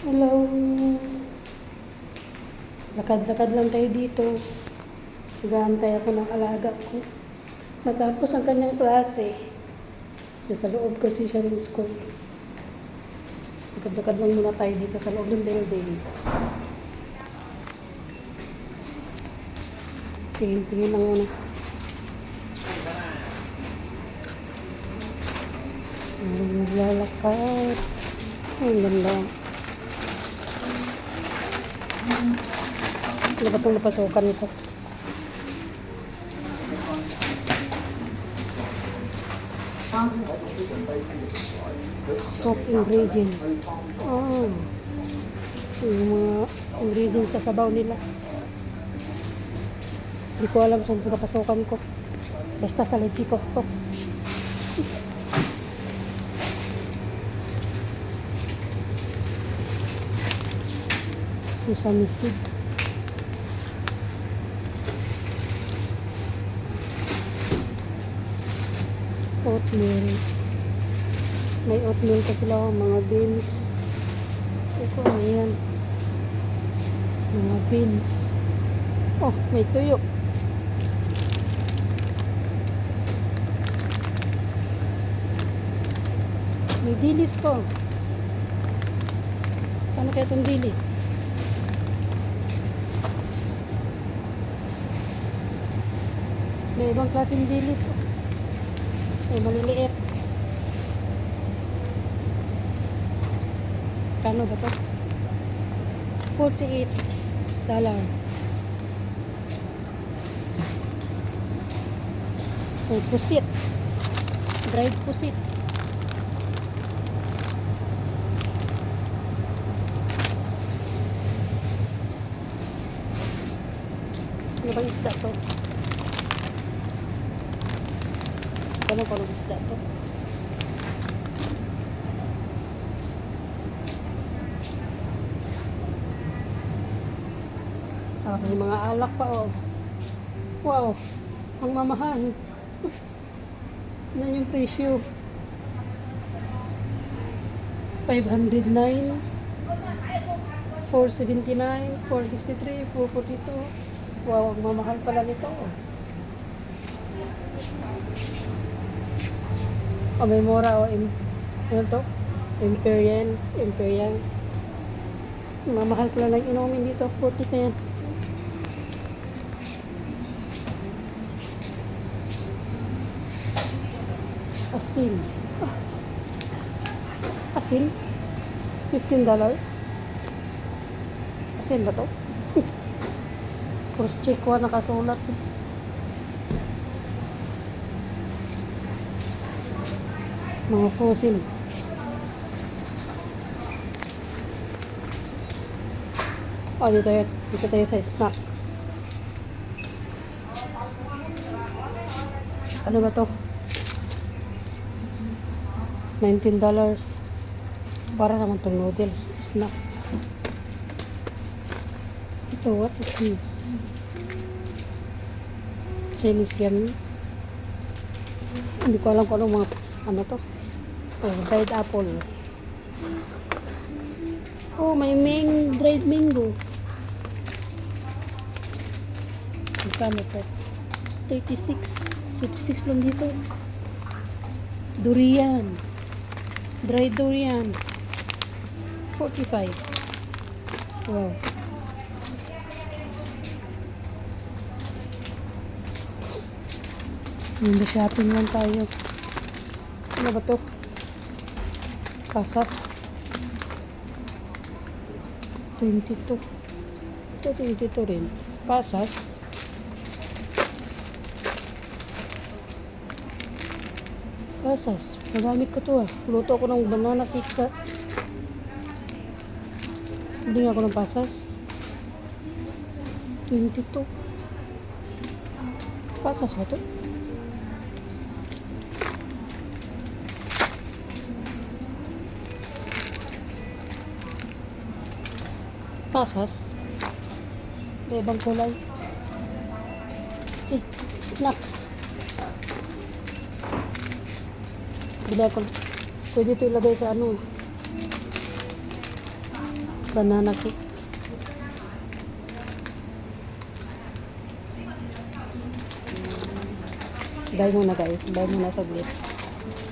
Hello. Lakad-lakad lang tayo dito. Nag-aantay ako ng alaga ko. Matapos ang kanyang klase. Nasa loob kasi siya ng school. Lakad-lakad lang muna tayo dito sa loob ng building. Tingin-tingin lang muna. Naglalakad. Ang ganda. Ano ba itong napasukan ko? Soap ingredients. Oh. Yung mga ingredients sa sabaw nila. Hindi ko alam saan ito napasukan ko. Basta sa leche ko. Oh. Sesame seed. Oatmeal. May oatmeal pa sila, mga beans. Ito, ayan. Mga beans. Oh, may tuyo. May dilis po. Paano kaya itong dilis? May ibang klaseng dilis. May maliliit. Kano ba ito? $48. May pusit. Dried pusit. Ano bang isda to? Ano pa ng isda to? Ah, may mga alak pa, oh. Wow, ang mamahal. Ano yung presyo? 509, 479, 463, 442. Wow, ang mamahal pala nito. Oh, may mura, oh. Ano to? Imperial. Mamahal pala lang inumin dito. Puti ka yan. Asin. Ah. Asin? $15. Asin ba to? Cross check ko nakasulat. Mga frozen. Oh, dito tayo sa snack. Ano ba to? $19. Para naman itong noodles. Snack. Ito, what is this? Chinese yummy. Hindi ko alam kung ano mga, ano to. Oh, dried apple. Oh, may dried mango. Magkano to? 36. 56 lang dito. Durian. Dried durian. 45. Wow. Hindi shopping lang tayo. Ano ba to? Pasas. 22. Ito 22 rin. Pasas. Pasas. Magamit ko to, ah. Luto ako ng banana pizza. Hindi nga ako ng pasas. 22. Pasas ba to? Pasas. May ibang kulay. Snacks. Bili ako. Pwede ito ilagay sa ano. Banana cake. Buy muna guys. Buy muna saglit.